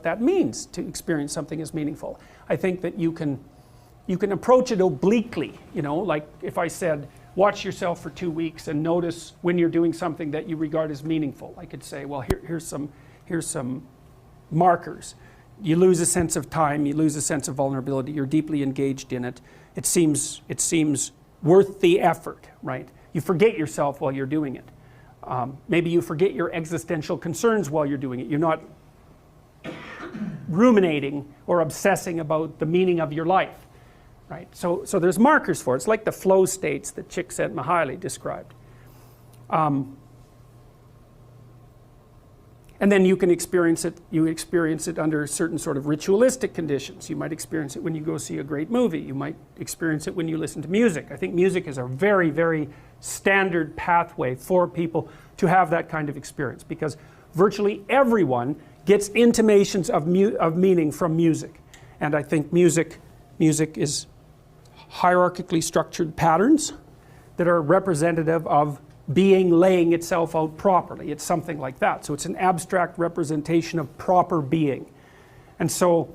what that means to experience something as meaningful. I think that you can approach it obliquely, you know, like if I said, watch yourself for 2 weeks and notice when you're doing something that you regard as meaningful. I could say, well, here's some markers. You lose a sense of time, you lose a sense of vulnerability, you're deeply engaged in it. It seems worth the effort, right? You forget yourself while you're doing it. Maybe you forget your existential concerns while you're doing it. You're not ruminating or obsessing about the meaning of your life, right? So there's markers for it. It's like the flow states that Csikszentmihalyi described. And then you can experience it under certain sort of ritualistic conditions. You might experience it when you go see a great movie. You might experience it when you listen to music. I think music is a very, very standard pathway for people to have that kind of experience, because virtually everyone gets intimations of meaning from music. And I think music is hierarchically structured patterns that are representative of being laying itself out properly. It's something like that. So it's an abstract representation of proper being. And so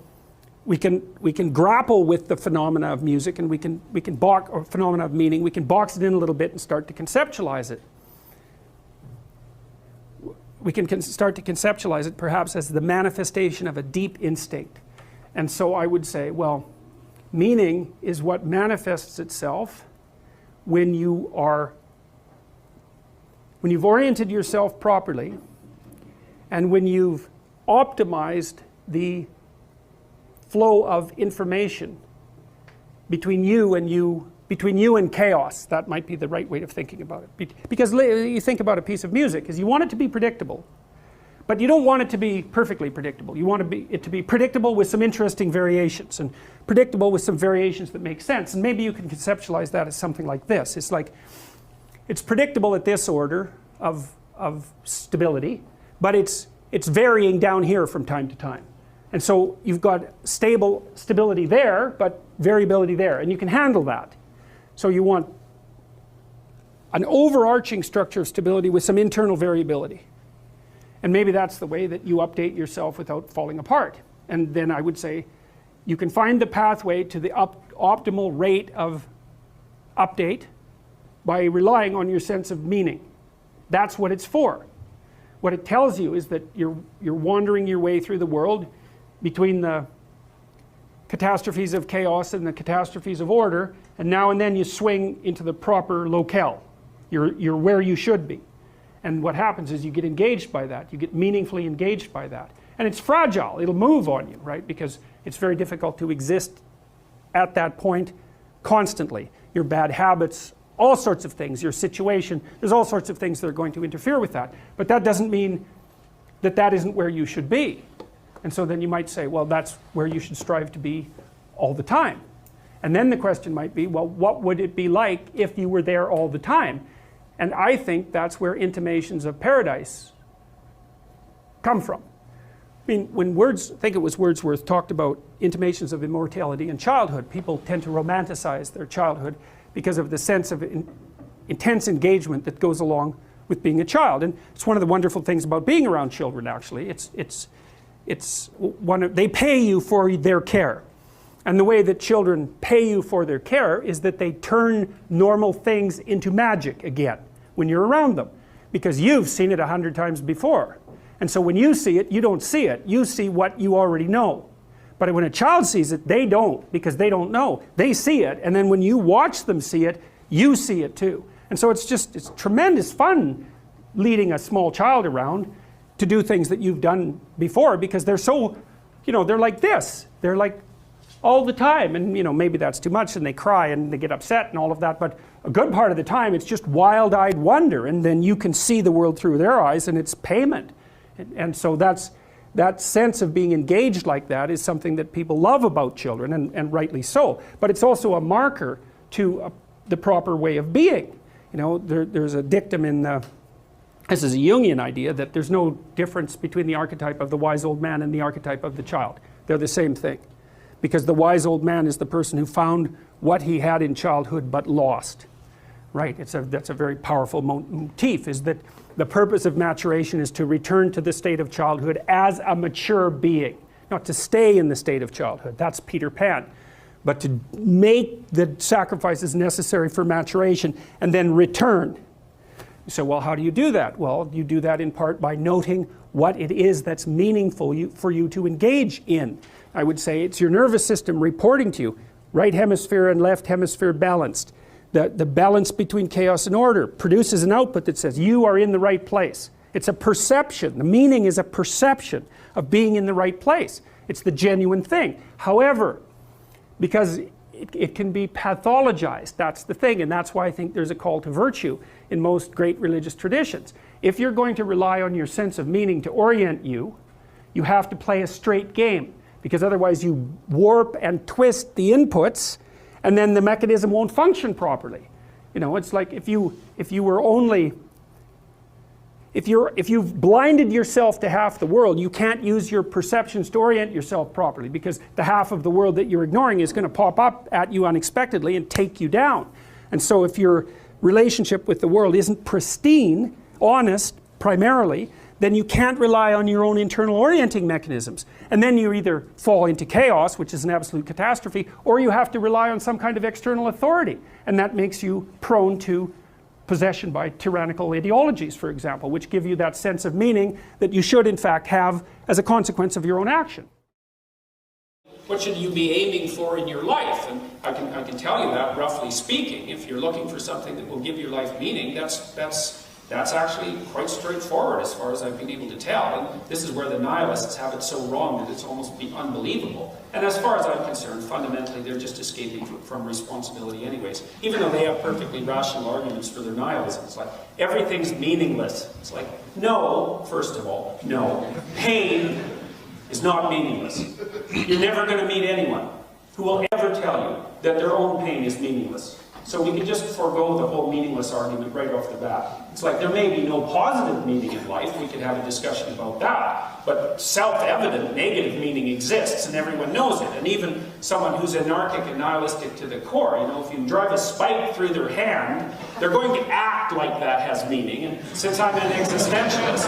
we can grapple with the phenomena of music, and we can box, or phenomena of meaning, we can box it in a little bit and start to conceptualize it. We can start to conceptualize it perhaps as the manifestation of a deep instinct. And so I would say, well, meaning is what manifests itself when you've oriented yourself properly, and when you've optimized the flow of information between you and chaos. That might be the right way of thinking about it. Because you think about a piece of music, is you want it to be predictable, but you don't want it to be perfectly predictable. You want it to be predictable with some interesting variations, and predictable with some variations that make sense. And maybe you can conceptualize that as something like this. It's like, it's predictable at this order of stability, but it's varying down here from time to time. And so you've got stability there, but variability there, and you can handle that. So you want an overarching structure of stability with some internal variability. And maybe that's the way that you update yourself without falling apart. And then I would say you can find the pathway to the optimal rate of update by relying on your sense of meaning. That's what it's for. What it tells you is that you're wandering your way through the world between the catastrophes of chaos and the catastrophes of order, and now and then you swing into the proper locale. You're where you should be. And what happens is you get engaged by that. You get meaningfully engaged by that. And it's fragile. It'll move on you, right? Because it's very difficult to exist at that point constantly. Your bad habits, all sorts of things, your situation, there's all sorts of things that are going to interfere with that. But that doesn't mean that that isn't where you should be. And so then you might say, well, that's where you should strive to be all the time. And then the question might be, well, what would it be like if you were there all the time? And I think that's where intimations of paradise come from. I mean, when I think it was Wordsworth, talked about intimations of immortality in childhood, people tend to romanticize their childhood because of the sense of intense engagement that goes along with being a child. And it's one of the wonderful things about being around children, actually. They pay you for their care. And the way that children pay you for their care is that they turn normal things into magic again when you're around them, because you've seen it 100 times before. And so when you see it, you don't see it. You see what you already know. But when a child sees it, they don't, because they don't know. They see it, and then when you watch them see it, you see it too. And so it's tremendous fun leading a small child around to do things that you've done before, because they're so, they're like this. They're like all the time, and maybe that's too much, and they cry and they get upset and all of that, but a good part of the time it's just wild-eyed wonder, and then you can see the world through their eyes, and it's payment. And so that sense of being engaged like that is something that people love about children, and rightly so. But it's also a marker to the proper way of being. There's a dictum in this is a Jungian idea, that there's no difference between the archetype of the wise old man and the archetype of the child. They're the same thing. Because the wise old man is the person who found what he had in childhood but lost. Right? That's a very powerful motif, is that the purpose of maturation is to return to the state of childhood as a mature being. not to stay in the state of childhood. That's Peter Pan. But to make the sacrifices necessary for maturation and then return. You say, well, how do you do that? Well, you do that in part by noting what it is that's meaningful for you to engage in. I would say it's your nervous system reporting to you, right hemisphere and left hemisphere balanced. The balance between chaos and order produces an output that says you are in the right place. It's a perception. The meaning is a perception of being in the right place. It's the genuine thing. However, because it can be pathologized, that's the thing, and that's why I think there's a call to virtue in most great religious traditions. If you're going to rely on your sense of meaning to orient you, you have to play a straight game, because otherwise you warp and twist the inputs, and then the mechanism won't function properly. You know, it's like if you've blinded yourself to half the world, you can't use your perceptions to orient yourself properly, because the half of the world that you're ignoring is going to pop up at you unexpectedly and take you down. And so if your relationship with the world isn't pristine, honest primarily, then you can't rely on your own internal orienting mechanisms. And then you either fall into chaos, which is an absolute catastrophe, or you have to rely on some kind of external authority. And that makes you prone to possession by tyrannical ideologies, for example, which give you that sense of meaning that you should in fact have as a consequence of your own action. What should you be aiming for in your life? And I can tell you that, roughly speaking. If you're looking for something that will give your life meaning, that's actually quite straightforward as far as I've been able to tell. And this is where the nihilists have it so wrong that it's almost unbelievable. And as far as I'm concerned, fundamentally they're just escaping from responsibility anyways. Even though they have perfectly rational arguments for their nihilism. It's like, everything's meaningless. It's like, no, first of all, no. Pain is not meaningless. You're never going to meet anyone who will ever tell you that their own pain is meaningless. So we can just forego the whole meaningless argument right off the bat. It's like there may be no positive meaning in life. We could have a discussion about that. But self-evident negative meaning exists, and everyone knows it. And even someone who's anarchic and nihilistic to the core, you know, if you drive a spike through their hand, they're going to act like that has meaning. And since I'm an existentialist,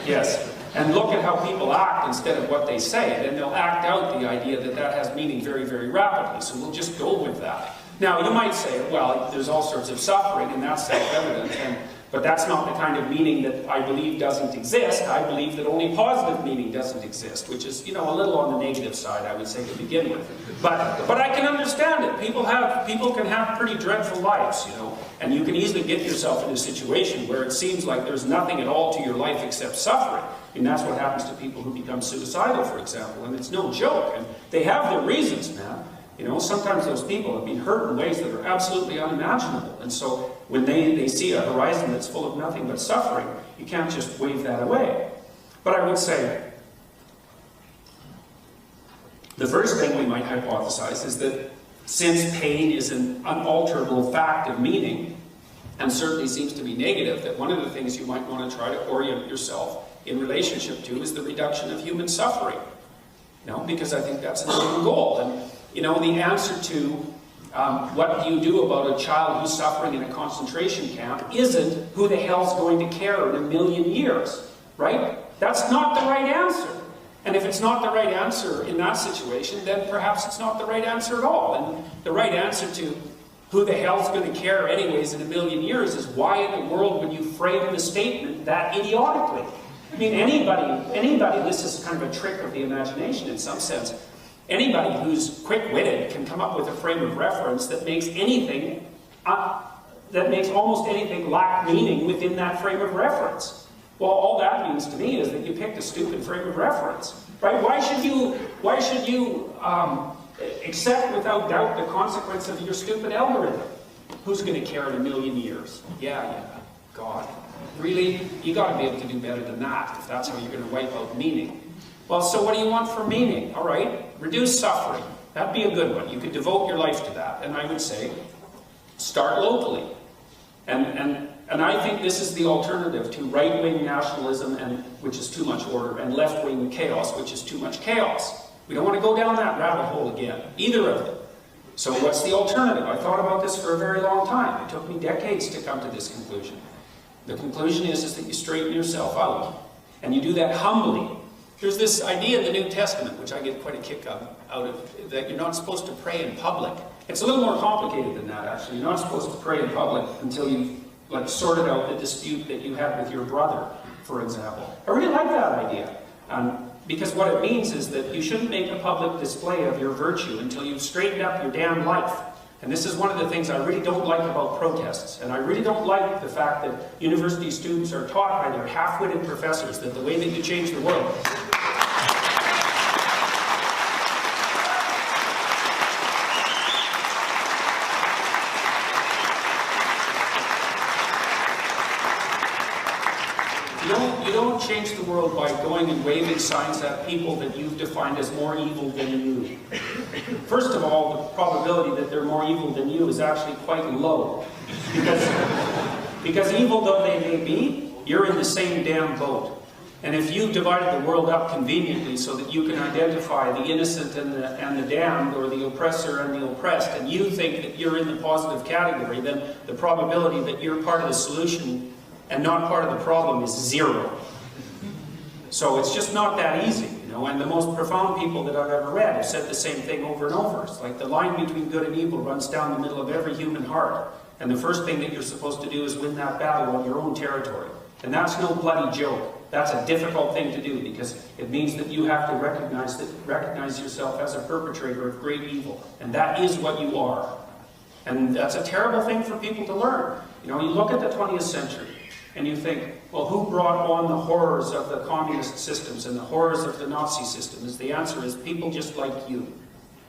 yes. And look at how people act instead of what they say. Then they'll act out the idea that that has meaning very, very rapidly. So we'll just go with that. Now, you might say, well, there's all sorts of suffering, and that's self-evident. But that's not the kind of meaning that I believe doesn't exist. I believe that only positive meaning doesn't exist, which is, you know, a little on the negative side, I would say, to begin with. But I can understand it. People can have pretty dreadful lives, you know. And you can easily get yourself in a situation where it seems like there's nothing at all to your life except suffering. And that's what happens to people who become suicidal, for example. And it's no joke. And they have their reasons, man. You know, sometimes those people have been hurt in ways that are absolutely unimaginable. And so when they see a horizon that's full of nothing but suffering, you can't just wave that away. But I would say, the first thing we might hypothesize is that since pain is an unalterable fact of meaning, and certainly seems to be negative, that one of the things you might want to try to orient yourself in relationship to is the reduction of human suffering. You know, because I think that's an important goal. And, you know, the answer to what do you do about a child who's suffering in a concentration camp isn't who the hell's going to care in a million years, right? That's not the right answer. And if it's not the right answer in that situation, then perhaps it's not the right answer at all. And the right answer to who the hell's going to care anyways in a million years is why in the world would you frame the statement that idiotically? I mean, anybody, this is kind of a trick of the imagination in some sense, anybody who's quick-witted can come up with a frame of reference that makes anything, that makes almost anything lack meaning within that frame of reference. Well, all that means to me is that you picked a stupid frame of reference, right? Why should you accept without doubt the consequence of your stupid algorithm? Who's going to care in a million years? Yeah, God. Really? You got to be able to do better than that if that's how you're going to wipe out meaning. Well, so what do you want for meaning? All right, reduce suffering. That'd be a good one. You could devote your life to that. And I would say, start locally. And I think this is the alternative to right-wing nationalism, which is too much order, and left-wing chaos, which is too much chaos. We don't want to go down that rabbit hole again, either of them. So what's the alternative? I thought about this for a very long time. It took me decades to come to this conclusion. The conclusion is that you straighten yourself out. And you do that humbly. There's this idea in the New Testament, which I get quite a kick out of, that you're not supposed to pray in public. It's a little more complicated than that, actually. You're not supposed to pray in public until you've sorted out the dispute that you had with your brother, for example. I really like that idea. Because what it means is that you shouldn't make a public display of your virtue until you've straightened up your damn life. And this is one of the things I really don't like about protests. And I really don't like the fact that university students are taught by their half-witted professors that the way that you change the world You don't change the world by going and waving signs at people that you've defined as more evil than you. First of all, the probability that they're more evil than you is actually quite low. Because evil though they may be, you're in the same damn boat. And if you've divided the world up conveniently so that you can identify the innocent and the damned, or the oppressor and the oppressed, and you think that you're in the positive category, then the probability that you're part of the solution and not part of the problem is zero. So it's just not that easy, you know. And the most profound people that I've ever read have said the same thing over and over. It's like the line between good and evil runs down the middle of every human heart. And the first thing that you're supposed to do is win that battle on your own territory. And that's no bloody joke. That's a difficult thing to do, because it means that you have to recognize yourself as a perpetrator of great evil. And that is what you are. And that's a terrible thing for people to learn. You know, you look at the 20th century, and you think, well, who brought on the horrors of the communist systems and the horrors of the Nazi systems? The answer is people just like you.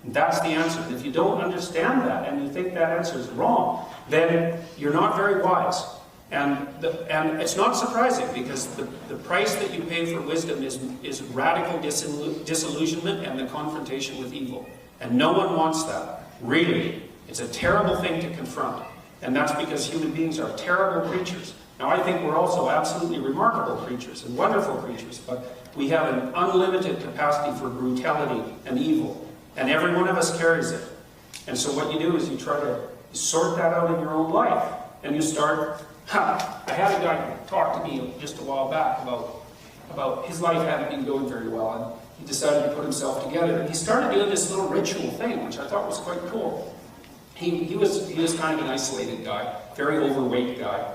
And that's the answer. And if you don't understand that, and you think that answer is wrong, then you're not very wise. And it's not surprising, because the price that you pay for wisdom is radical disillusionment and the confrontation with evil. And no one wants that. Really. It's a terrible thing to confront. And that's because human beings are terrible creatures. Now, I think we're also absolutely remarkable creatures and wonderful creatures, but we have an unlimited capacity for brutality and evil, and every one of us carries it. And so what you do is you try to sort that out in your own life, and you start... I had a guy talk to me just a while back about his life hadn't been going very well, and he decided to put himself together, and he started doing this little ritual thing, which I thought was quite cool. He was kind of an isolated guy, very overweight guy.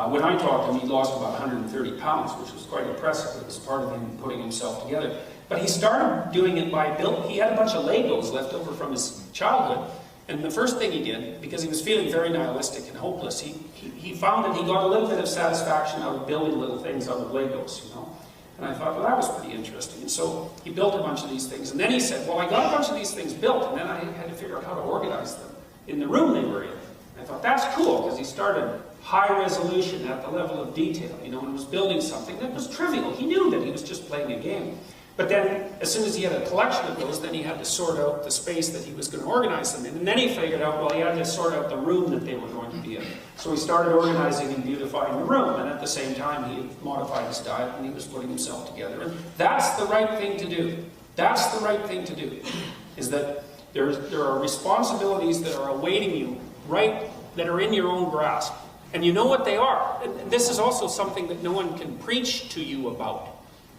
When I talked to him, he lost about 130 pounds, which was quite impressive. It was part of him putting himself together. But he started doing it by he had a bunch of Legos left over from his childhood. And the first thing he did, because he was feeling very nihilistic and hopeless, he found that he got a little bit of satisfaction out of building little things out of Legos, you know. And I thought, well, that was pretty interesting. And so he built a bunch of these things. And then he said, well, I got a bunch of these things built, and then I had to figure out how to organize them in the room they were in. I thought, that's cool, because he started high resolution at the level of detail, you know, and was building something that was trivial. He knew that he was just playing a game. But then, as soon as he had a collection of those, then he had to sort out the space that he was going to organize them in. And then he figured out, well, he had to sort out the room that they were going to be in. So he started organizing and beautifying the room, and at the same time he had modified his diet, and he was putting himself together. And that's the right thing to do. That's the right thing to do, is that there are responsibilities that are awaiting you, right, that are in your own grasp. And you know what they are. And this is also something that no one can preach to you about.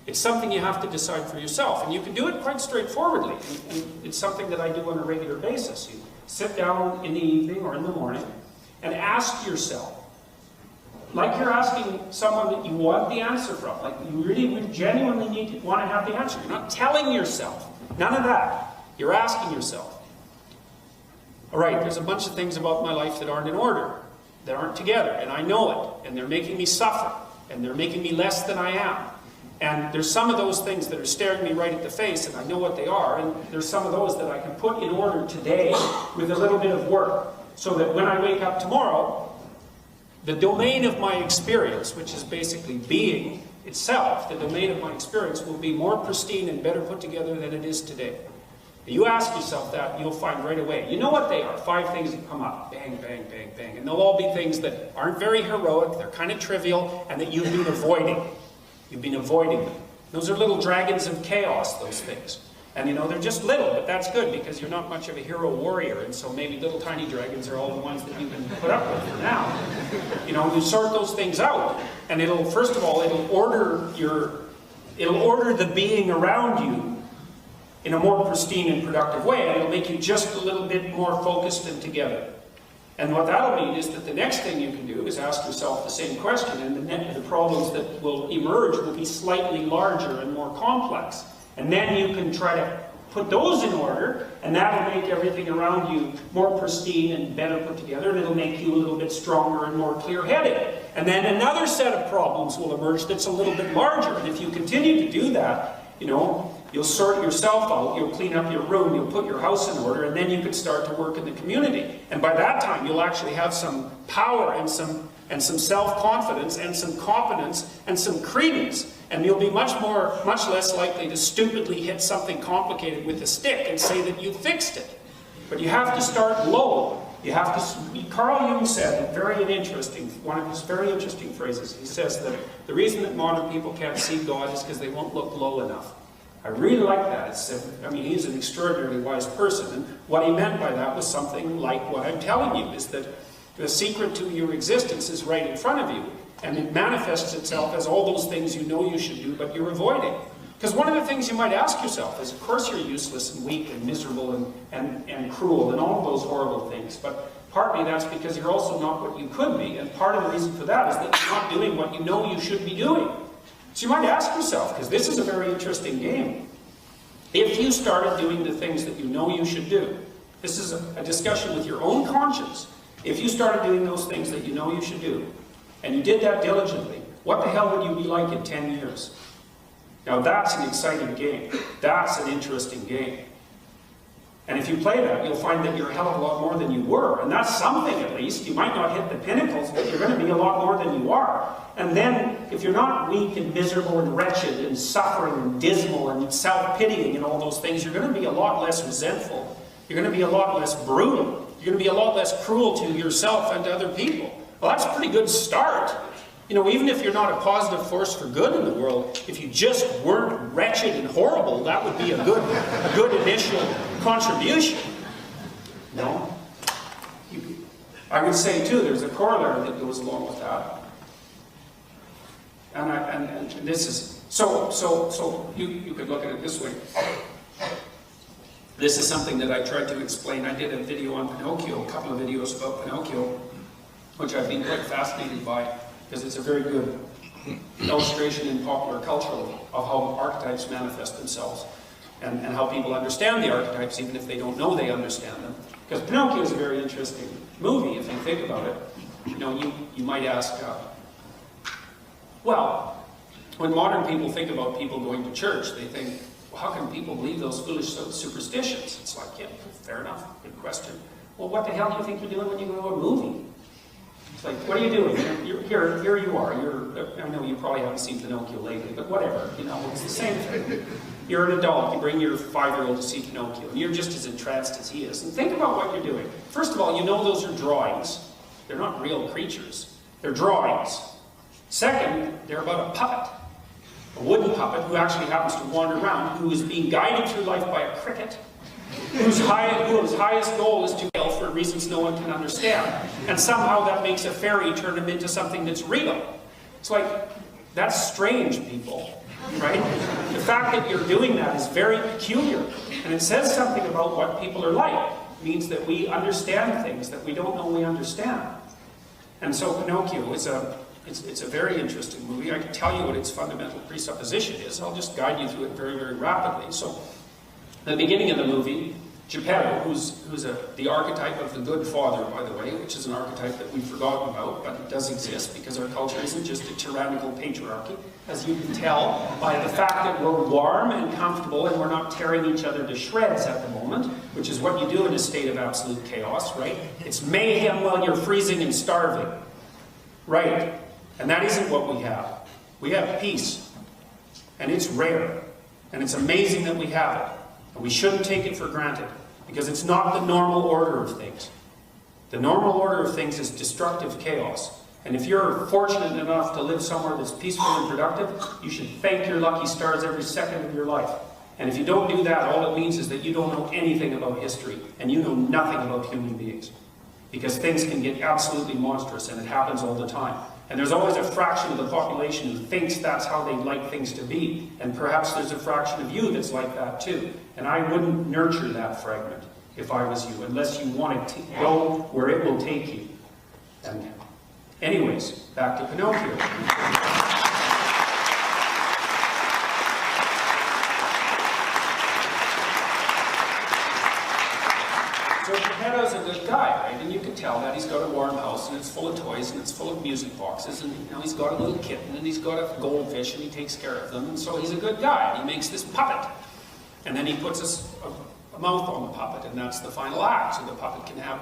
It's something you have to decide for yourself. And you can do it quite straightforwardly. And it's something that I do on a regular basis. You sit down in the evening or in the morning and ask yourself, like you're asking someone that you want the answer from, like you really genuinely want to have the answer. You're not telling yourself. None of that. You're asking yourself. All right, there's a bunch of things about my life that aren't in order, that aren't together, and I know it, and they're making me suffer, and they're making me less than I am. And there's some of those things that are staring me right at the face, and I know what they are, and there's some of those that I can put in order today with a little bit of work, so that when I wake up tomorrow, the domain of my experience, which is basically being itself, the domain of my experience will be more pristine and better put together than it is today. You ask yourself that, you'll find right away. You know what they are. 5 things that come up. Bang, bang, bang, bang. And they'll all be things that aren't very heroic, they're kind of trivial, and that you've been avoiding. You've been avoiding them. Those are little dragons of chaos, those things. And you know, they're just little, but that's good, because you're not much of a hero warrior, and so maybe little tiny dragons are all the ones that you can put up with for now. You know, you sort those things out, and it'll, first of all, it'll order your It'll order the being around you in a more pristine and productive way, and it'll make you just a little bit more focused and together. And what that'll mean is that the next thing you can do is ask yourself the same question, and the problems that will emerge will be slightly larger and more complex. And then you can try to put those in order, and that'll make everything around you more pristine and better put together, and it'll make you a little bit stronger and more clear-headed. And then another set of problems will emerge that's a little bit larger. And if you continue to do that, you know, you'll sort yourself out, you'll clean up your room, you'll put your house in order, and then you can start to work in the community. And by that time, you'll actually have some power and some self-confidence and some competence and some credence. And you'll be much less likely to stupidly hit something complicated with a stick and say that you fixed it. But you have to start low. You have to. Carl Jung said one of his very interesting phrases. He says that the reason that modern people can't see God is because they won't look low enough. I really like that. He's an extraordinarily wise person, and what he meant by that was something like what I'm telling you, is that the secret to your existence is right in front of you, and it manifests itself as all those things you know you should do, but you're avoiding. Because one of the things you might ask yourself is, of course you're useless and weak and miserable and cruel and all of those horrible things, but partly that's because you're also not what you could be, and part of the reason for that is that you're not doing what you know you should be doing. So you might ask yourself, because this is a very interesting game, if you started doing the things that you know you should do, this is a discussion with your own conscience, if you started doing those things that you know you should do, and you did that diligently, what the hell would you be like in 10 years? Now that's an exciting game. That's an interesting game. And if you play that, you'll find that you're a hell of a lot more than you were. And that's something, at least. You might not hit the pinnacles, but you're going to be a lot more than you are. And then, if you're not weak and miserable and wretched and suffering and dismal and self-pitying and all those things, you're going to be a lot less resentful. You're going to be a lot less brutal. You're going to be a lot less cruel to yourself and to other people. Well, that's a pretty good start. You know, even if you're not a positive force for good in the world, if you just weren't wretched and horrible, that would be a good initial contribution. No? I would say, too, there's a corollary that goes along with that. And this is, so you could look at it this way. This is something that I tried to explain. I did a video on Pinocchio, a couple of videos about Pinocchio, which I've been quite fascinated by, because it's a very good illustration in popular culture of how archetypes manifest themselves, and how people understand the archetypes even if they don't know they understand them. Because Pinocchio is a very interesting movie if you think about it. You know, you might ask, well, when modern people think about people going to church, they think, well, how can people believe those foolish superstitions? It's like, yeah, fair enough, good question. Well, what the hell do you think you're doing when you go to a movie? It's like, what are you doing? Here you are. I know you probably haven't seen Pinocchio lately, but whatever. You know, it's the same thing. You're an adult. You bring your 5-year-old to see Pinocchio, and you're just as entranced as he is. And think about what you're doing. First of all, you know those are drawings. They're not real creatures. They're drawings. Second, they're about a puppet. A wooden puppet who actually happens to wander around, who is being guided through life by a cricket, whose highest goal is to fail for reasons no one can understand. And somehow that makes a fairy turn him into something that's real. It's like, that's strange, people, right? The fact that you're doing that is very peculiar. And it says something about what people are like. It means that we understand things that we don't know we understand. And so Pinocchio is it's a very interesting movie. I can tell you what its fundamental presupposition is. I'll just guide you through it very, very rapidly. So, at the beginning of the movie, Geppetto, who's the archetype of the good father, by the way, which is an archetype that we've forgotten about, but it does exist because our culture isn't just a tyrannical patriarchy, as you can tell by the fact that we're warm and comfortable and we're not tearing each other to shreds at the moment, which is what you do in a state of absolute chaos, right? It's mayhem while you're freezing and starving, right? And that isn't what we have. We have peace, and it's rare, and it's amazing that we have it. And we shouldn't take it for granted, because it's not the normal order of things. The normal order of things is destructive chaos. And if you're fortunate enough to live somewhere that's peaceful and productive, you should thank your lucky stars every second of your life. And if you don't do that, all it means is that you don't know anything about history, and you know nothing about human beings. Because things can get absolutely monstrous, and it happens all the time. And there's always a fraction of the population who thinks that's how they like things to be. And perhaps there's a fraction of you that's like that too. And I wouldn't nurture that fragment if I was you, unless you want to go where it will take you. And anyways, back to Pinocchio. So Geppetto's a good guy, right? And you can tell that he's got a warm house, and it's full of toys, and it's full of music boxes, and he's got a little kitten, and he's got a goldfish, and he takes care of them, and so he's a good guy, and he makes this puppet. And then he puts a mouth on the puppet, and that's the final act, so the puppet can have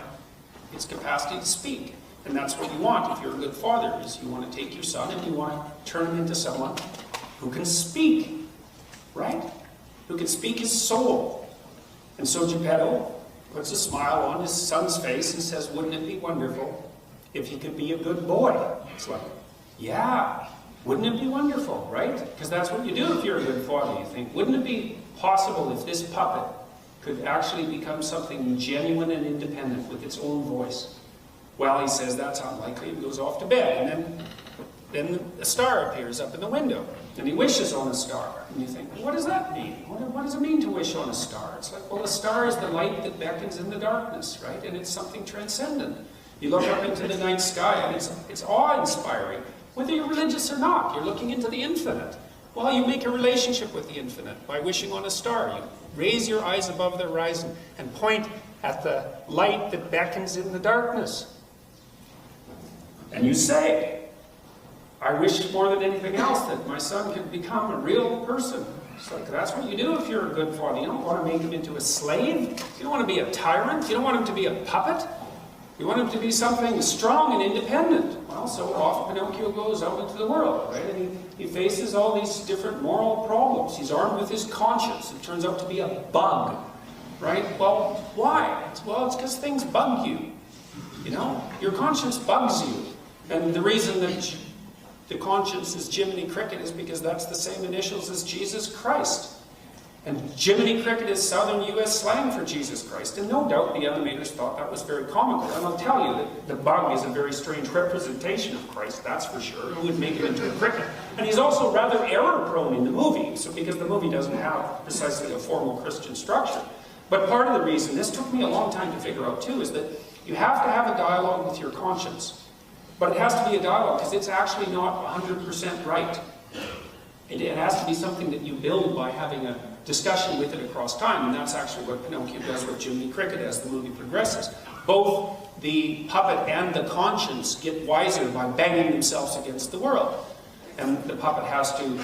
its capacity to speak. And that's what you want if you're a good father, is you want to take your son and you want to turn him into someone who can speak, right? Who can speak his soul. And so Geppetto puts a smile on his son's face and says, wouldn't it be wonderful if he could be a good boy? It's like, yeah, wouldn't it be wonderful, right? Because that's what you do if you're a good father. You think, wouldn't it be possible if this puppet could actually become something genuine and independent with its own voice? Well, he says that's unlikely and goes off to bed. And then a star appears up in the window, and he wishes on a star. And you think, well, what does that mean? What does it mean to wish on a star? It's like, well, a star is the light that beckons in the darkness, right? And it's something transcendent. You look up into the night sky, and it's awe-inspiring. Whether you're religious or not, you're looking into the infinite. Well, you make a relationship with the infinite by wishing on a star. You raise your eyes above the horizon and point at the light that beckons in the darkness. And you say, I wish more than anything else that my son could become a real person. It's like, that's what you do if you're a good father. You don't want to make him into a slave. You don't want to be a tyrant. You don't want him to be a puppet. You want him to be something strong and independent. Well, so off Pinocchio goes out into the world, right? And he faces all these different moral problems. He's armed with his conscience. It turns out to be a bug, right? Well, why? Well, it's because things bug you. You know, your conscience bugs you. And the reason that the conscience is Jiminy Cricket is because that's the same initials as Jesus Christ. And Jiminy Cricket is southern U.S. slang for Jesus Christ. And no doubt the animators thought that was very comical. And I'll tell you that the bug is a very strange representation of Christ, that's for sure. Who would make it into a cricket? And he's also rather error-prone in the movie, so because the movie doesn't have precisely a formal Christian structure. But part of the reason, this took me a long time to figure out too, is that you have to have a dialogue with your conscience. But it has to be a dialogue because it's actually not 100% right. It has to be something that you build by having a discussion with it across time, and that's actually what Pinocchio does with Jiminy Cricket as the movie progresses. Both the puppet and the conscience get wiser by banging themselves against the world. And the puppet has to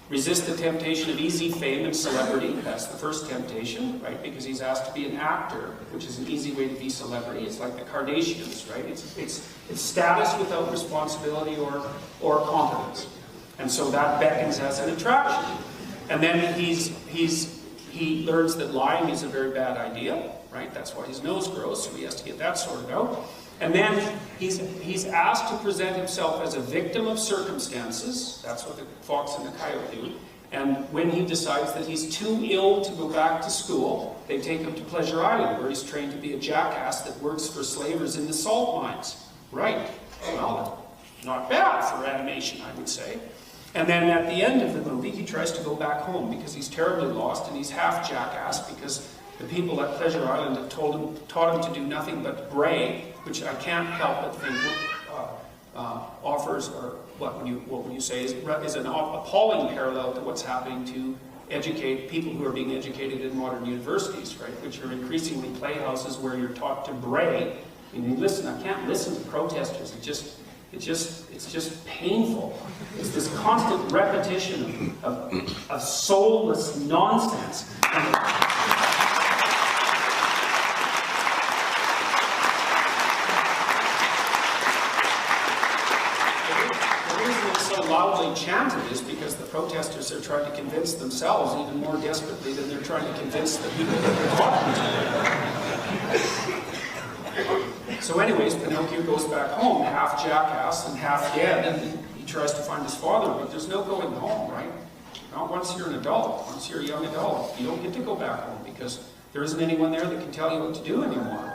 resist the temptation of easy fame and celebrity. That's the first temptation, right? Because he's asked to be an actor, which is an easy way to be celebrity. It's like the Kardashians, right? It's status without responsibility or competence. And so that beckons as an attraction. And then he learns that lying is a very bad idea, right? That's why his nose grows, so he has to get that sorted out. And then he's asked to present himself as a victim of circumstances. That's what the fox and the coyote do. And when he decides that he's too ill to go back to school, they take him to Pleasure Island, where he's trained to be a jackass that works for slavers in the salt mines. Right. Well, not bad for animation, I would say. And then at the end of the movie, he tries to go back home because he's terribly lost and he's half jackass because the people at Pleasure Island have taught him to do nothing but bray, which I can't help but think offers, or what would you say, is an appalling parallel to what's happening to people who are being educated in modern universities, right? Which are increasingly playhouses where you're taught to bray. I mean, listen, I can't listen to protesters. It's just painful. It's this constant repetition of soulless nonsense. Loudly chanted is because the protesters are trying to convince themselves even more desperately than they're trying to convince the people that they're talking to. So anyways, Pinocchio goes back home, half jackass and half dead, and he tries to find his father, but there's no going home, right? Not once you're an adult. Once you're a young adult, you don't get to go back home because there isn't anyone there that can tell you what to do anymore.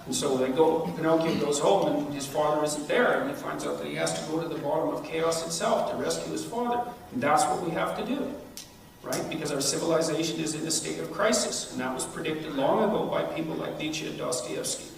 And so Pinocchio goes home and his father isn't there, and he finds out that he has to go to the bottom of chaos itself to rescue his father. And that's what we have to do, right? Because our civilization is in a state of crisis, and that was predicted long ago by people like Nietzsche and Dostoevsky.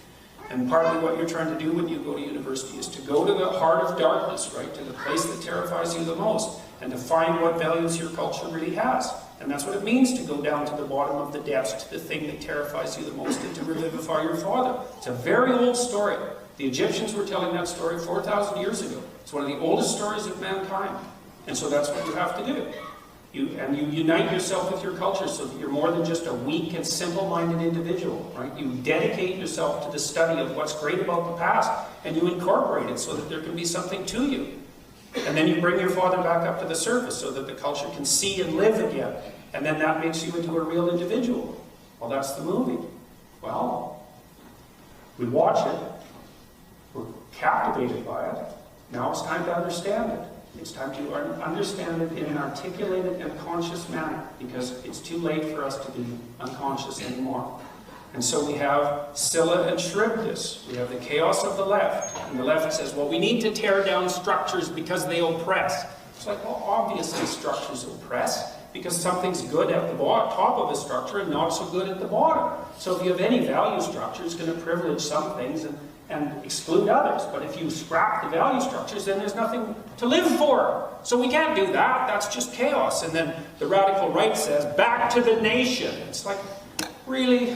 And partly what you're trying to do when you go to university is to go to the heart of darkness, right? To the place that terrifies you the most, and to find what values your culture really has. And that's what it means to go down to the bottom of the depths, to the thing that terrifies you the most, and to revivify your father. It's a very old story. The Egyptians were telling that story 4,000 years ago. It's one of the oldest stories of mankind. And so that's what you have to do. You unite yourself with your culture so that you're more than just a weak and simple-minded individual, right? You dedicate yourself to the study of what's great about the past, and you incorporate it so that there can be something to you. And then you bring your father back up to the surface so that the culture can see and live again. And then that makes you into a real individual. Well, that's the movie. Well, we watch it. We're captivated by it. Now it's time to understand it. It's time to understand it in an articulated and conscious manner, because it's too late for us to be unconscious anymore. And so we have Scylla and Charybdis. We have the chaos of the left. And the left says, well, we need to tear down structures because they oppress. It's like, well, obviously structures oppress, because something's good at the top of a structure and not so good at the bottom. So if you have any value structure, it's going to privilege some things and exclude others. But if you scrap the value structures, then there's nothing to live for. So we can't do that. That's just chaos. And then the radical right says, back to the nation. It's like, really?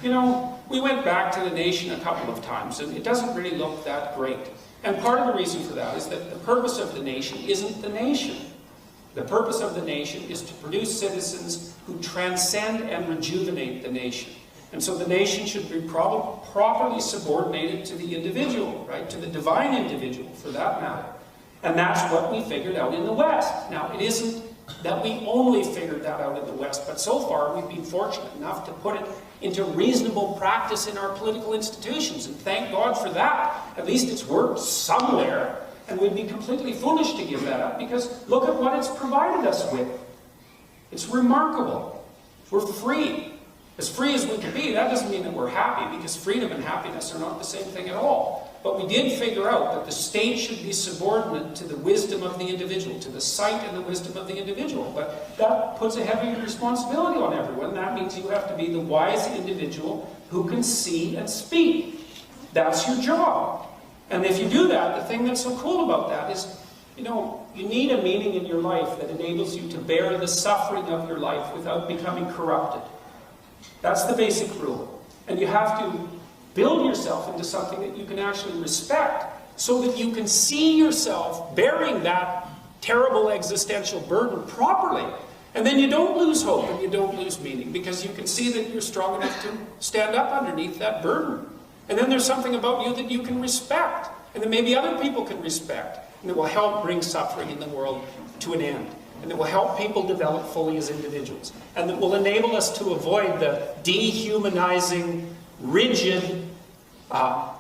You know, we went back to the nation a couple of times, and it doesn't really look that great. And part of the reason for that is that the purpose of the nation isn't the nation. The purpose of the nation is to produce citizens who transcend and rejuvenate the nation. And so the nation should be properly subordinated to the individual, right? To the divine individual, for that matter. And that's what we figured out in the West. Now, it isn't that we only figured that out in the West, but so far we've been fortunate enough to put it into reasonable practice in our political institutions, and thank God for that. At least it's worked somewhere, and we'd be completely foolish to give that up, because look at what it's provided us with. It's remarkable. We're free. As free as we can be. That doesn't mean that we're happy, because freedom and happiness are not the same thing at all. But we did figure out that the state should be subordinate to the wisdom of the individual, to the sight and the wisdom of the individual. But that puts a heavy responsibility on everyone. That means you have to be the wise individual who can see and speak. That's your job. And if you do that, the thing that's so cool about that is, you know, you need a meaning in your life that enables you to bear the suffering of your life without becoming corrupted. That's the basic rule. And you have to build yourself into something that you can actually respect, so that you can see yourself bearing that terrible existential burden properly. And then you don't lose hope and you don't lose meaning, because you can see that you're strong enough to stand up underneath that burden. And then there's something about you that you can respect, and that maybe other people can respect, and that will help bring suffering in the world to an end. And that will help people develop fully as individuals. And that will enable us to avoid the dehumanizing, rigid,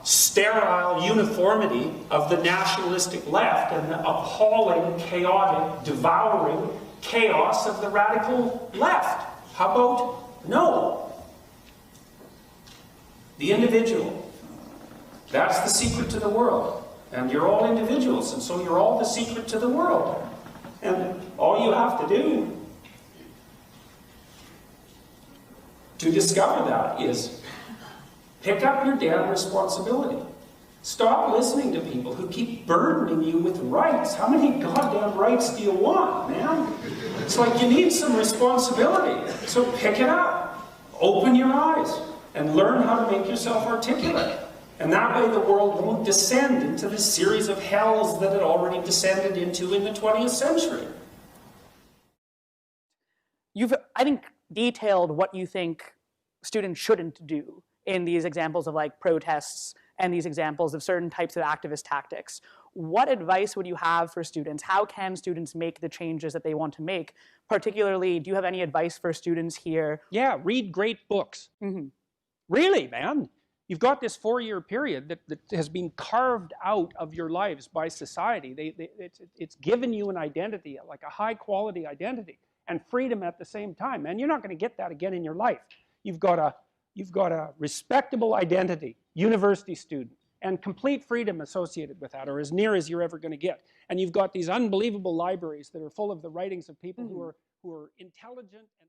sterile uniformity of the nationalistic left and the appalling, chaotic, devouring chaos of the radical left. How about no? The individual. That's the secret to the world. And you're all individuals, and so you're all the secret to the world. And all you have to do to discover that is pick up your damn responsibility. Stop listening to people who keep burdening you with rights. How many goddamn rights do you want, man? It's like you need some responsibility. So pick it up. Open your eyes and learn how to make yourself articulate. And that way the world won't descend into the series of hells that it already descended into in the 20th century. You've, I think, detailed what you think students shouldn't do in these examples of like protests and these examples of certain types of activist tactics. What advice would you have for students? How can students make the changes that they want to make? Particularly, do you have any advice for students here? Yeah, read great books. Really, man. You've got this 4-year period that has been carved out of your lives by society. It's given you an identity, like a high-quality identity, and freedom at the same time. And you're not going to get that again in your life. You've got you've got a respectable identity, university student, and complete freedom associated with that, or as near as you're ever going to get. And you've got these unbelievable libraries that are full of the writings of people who are intelligent and